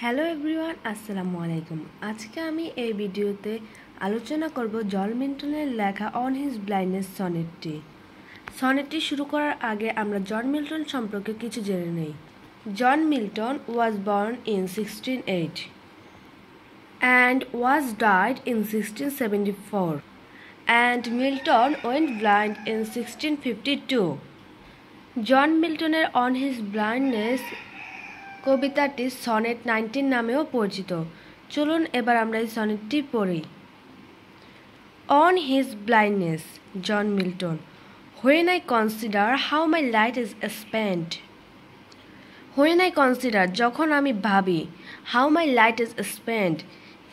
Hello everyone, আসসালামু আলাইকুম। আজকে আমি এই ভিডিওতে আলোচনা করব জন মিল্টনের লেখা অন হিজ ব্লাইন্ডনেস সনেটটি শুরু করার আগে আমরা জন মিল্টন সম্পর্কে কিছু জেনে নেই। John Milton was born in 1608 and was died in 1674 and Milton went blind in 1652. John মিল্টনের অন হিজ ব্লাইন্ডনেস কবিতাটি সনেট 19 নামেও পরিচিত। চলুন এবার আমরা এই সনেটটি পড়ি। On his blindness, John Milton. When I consider how my light is spent. When I consider, যখন আমি ভাবি, how my light is spent,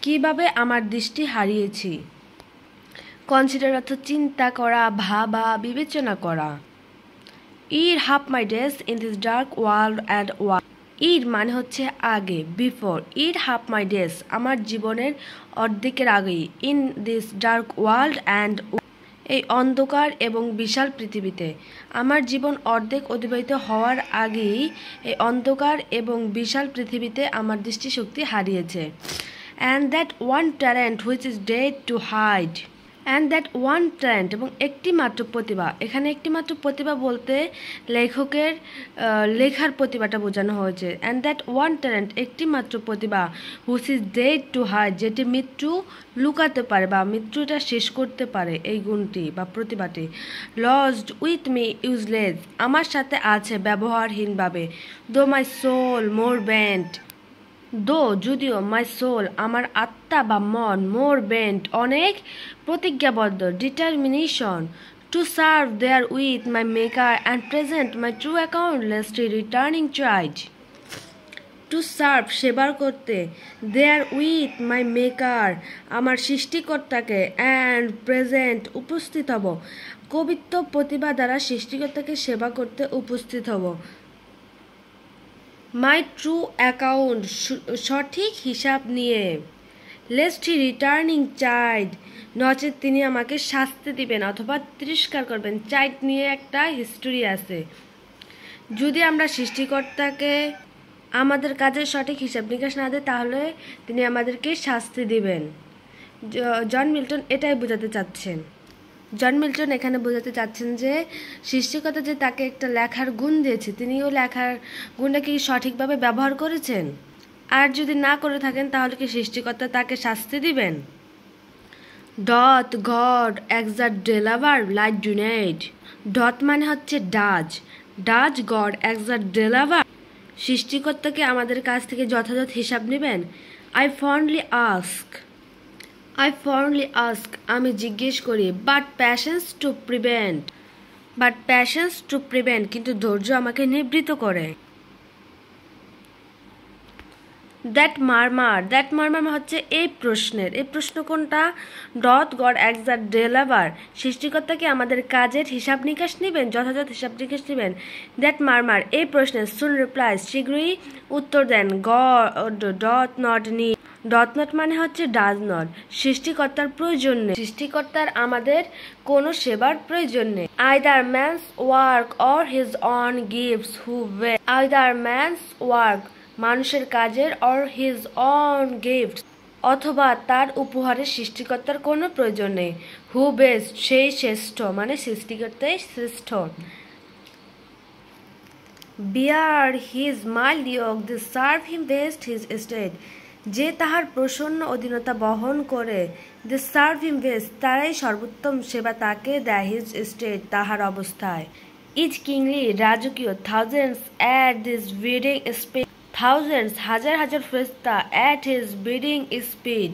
কিভাবে আমার দৃষ্টি হারিয়েছি। কনসিডার অর্থ চিন্তা করা, ভাবা, বিবেচনা করা। Eat half my days in this dark world and world. ইট মানে হচ্ছে আগে, বিফোর। ইট হাফ মাই ডেজ, আমার জীবনের অর্ধেকের আগেই। In this dark world and, এই অন্ধকার এবং বিশাল পৃথিবীতে। আমার জীবন অর্ধেক অতিবাহিত হওয়ার আগেই এই অন্ধকার এবং বিশাল পৃথিবীতে আমার দৃষ্টিশক্তি হারিয়েছে। And that one talent which is dead to hide. And that one talent, এবং একটি মাত্র প্রতিভা। এখানে একটি মাত্র প্রতিভা বলতে লেখকের লেখার প্রতিভাটা বোঝানো হয়েছে। অ্যান্ড দ্যাট ওয়ান ট্যালেন্ট, একটি মাত্র প্রতিভা, which is dead to hide, যেটি মৃত্যু লুকাতে পারে বা মৃত্যুটা শেষ করতে পারে, এই গুণটি বা প্রতিভাটি। লস্ট উইথ মি ইউজলেস, আমার সাথে আছে ব্যবহারহীনভাবে। দো মাই সোল মোর বেন্ট, যদিও মাই সোল, আমার আত্মা বা মন, মোর বেন্ট, অনেক প্রতিজ্ঞাবদ্ধ, determination, to serve therewith my maker and present my true account lest returning child. To serve, সেবার করতে, দেয়ার উইথ মাই মেকার, আমার সৃষ্টিকর্তাকে, অ্যান্ড প্রেজেন্ট, উপস্থিত হব। কবিত্ব প্রতিভা দ্বারা সৃষ্টিকর্তাকে সেবা করতে উপস্থিত হব। মাই ট্রু অ্যাকাউন্ট, সঠিক হিসাব নিয়ে। লেস্ট রিটার্নিং চাইল্ড, নচেত তিনি আমাকে শাস্তি দিবেন অথবা তিরস্কার করবেন। চাইল্ড নিয়ে একটা হিস্টোরি আছে। যদি আমরা সৃষ্টিকর্তাকে আমাদের কাজের সঠিক হিসাব নিকাশ না দেয়, তাহলে তিনি আমাদেরকে শাস্তি দিবেন। জন মিল্টন এটাই বোঝাতে চাচ্ছেন। জন মিল্টন এখানে বোঝাতে চাচ্ছেন যে সৃষ্টিকর্তা যে তাকে একটা লেখার গুণ দিয়েছে, তিনিও লেখার গুণটা কি সঠিকভাবে ব্যবহার করেছেন? আর যদি না করে থাকেন, তাহলে কি সৃষ্টিকর্তা তাকে শাস্তি দিবেন? Doth God exact day labour light denied. Doth মানে হচ্ছে ডাজ গড এক্সাট ডেলাভার, সৃষ্টিকর্তাকে আমাদের কাছ থেকে যথাযথ হিসাব নেবেন। আই ফন্ডলি আস্ক, আমি জিজ্ঞেস করি। বাট প্যাশেন্স টু প্রিভেন্ট, কিন্তু ধৈর্য আমাকে নিবৃত করে। দ্যাট মারমার হচ্ছে এই প্রশ্ন কোনটা? ডথ গড এক্সাট ডেলাভার, সৃষ্টিকর্তাকে আমাদের কাজের হিসাব নিকাশ নেবেন, যথাযথ হিসাব নিকাশ নেবেন। দ্যাট মারমার, এই প্রশ্নের, সুন রিপ্লাইজ, শীঘ্রই উত্তর দেন। God doth not need, doth not মানে হচ্ছে ডাজ নট, সৃষ্টিকর্তার প্রয়োজন নেই, সৃষ্টিকর্তার আমাদের কোনো সেবার প্রয়োজন নেই। Either man's work or his on gifts who way, either man's work, মানুষের কাজের, অর হিজ অন গিফট, অথবা তার উপহারের সৃষ্টিকর্তার কোনো প্রয়োজন নেই। হু বেস্ট, সেই শ্রেষ্ঠ, মানে সৃষ্টিকর্তাই শ্রেষ্ঠ। বিয়ার হিজ মাইল্ড ইয়ক, দি সার্ভ হিম বেস্ট হিজ স্টেট, যে তাহার প্রসন্ন অধীনতা বহন করে, দি সার্ভ হিম বেস্ট, তারাই সর্বোত্তম সেবা তাকে দেয়, হিজ স্টেট, তাহার অবস্থায়। ইজ কিংলি, রাজকীয়, thousands at this bidding speed, thousands, হাজার হাজার ফেরেশতা, অ্যাট হিজ বিডিং স্পিড,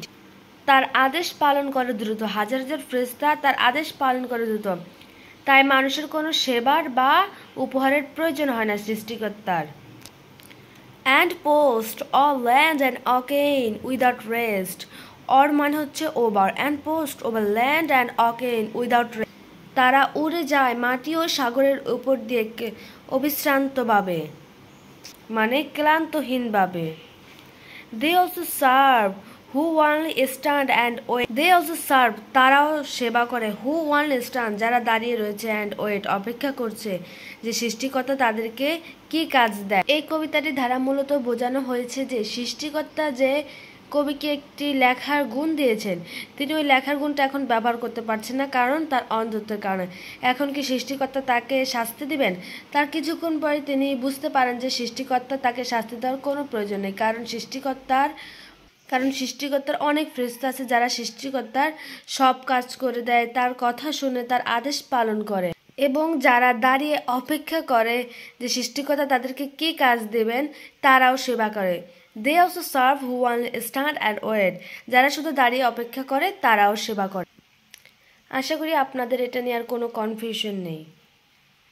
তার আদেশ পালন করে দ্রুত, হাজার হাজার ফেরেশতা তার আদেশ পালন করে দ্রুত। তাই মানুষের কোনো সেবার বা উপহারের প্রয়োজন হয় না সৃষ্টিকর্তার। And post o'er land and ocean without rest, o'er মানে হচ্ছে over, and post over land and ocean without rest, তারা উড়ে যায় মাটি ও সাগরের উপর দিয়ে অবিশ্রান্তভাবে, মানে ক্লান্তহীনভাবে। They also serve who only stand and wait they also serve, তারাও সেবা করে। হু ওয়ানলি স্ট্যান্ড, যারা দাঁড়িয়ে রয়েছে, অ্যান্ড ওয়েট, অপেক্ষা করছে যে সৃষ্টিকর্তা তাদেরকে কি কাজ দেয়। এই কবিতাটি ধারা মূলত বোঝানো হয়েছে যে সৃষ্টিকর্তা যে কবিকে একটি লেখার গুণ দিয়েছেন, তিনি ওই লেখার গুণটা এখন ব্যবহার করতে পারছেন না, কারণ তার অন্ধত্বের কারণে। এখন কি সৃষ্টিকর্তা তাকে শাস্তি দিবেন? তার কিছুক্ষণ পরে তিনি বুঝতে পারেন যে সৃষ্টিকর্তা তাকে শাস্তি দেওয়ার কোনো প্রয়োজন নেই, কারণ সৃষ্টিকর্তার অনেক ফেরেশতা আছে যারা সৃষ্টিকর্তার সব কাজ করে দেয়, তার কথা শুনে, তার আদেশ পালন করে, এবং যারা দাঁড়িয়ে অপেক্ষা করে যে সৃষ্টিকর্তা তাদেরকে কি কাজ দেবেন, তারাও সেবা করে। They also serve who only stand and wait, যারা শুধু দাঁড়িয়ে অপেক্ষা করে তারাও সেবা করে। আশা করি আপনাদের এটা নিয়ে আর কোনো কনফিউশন নেই।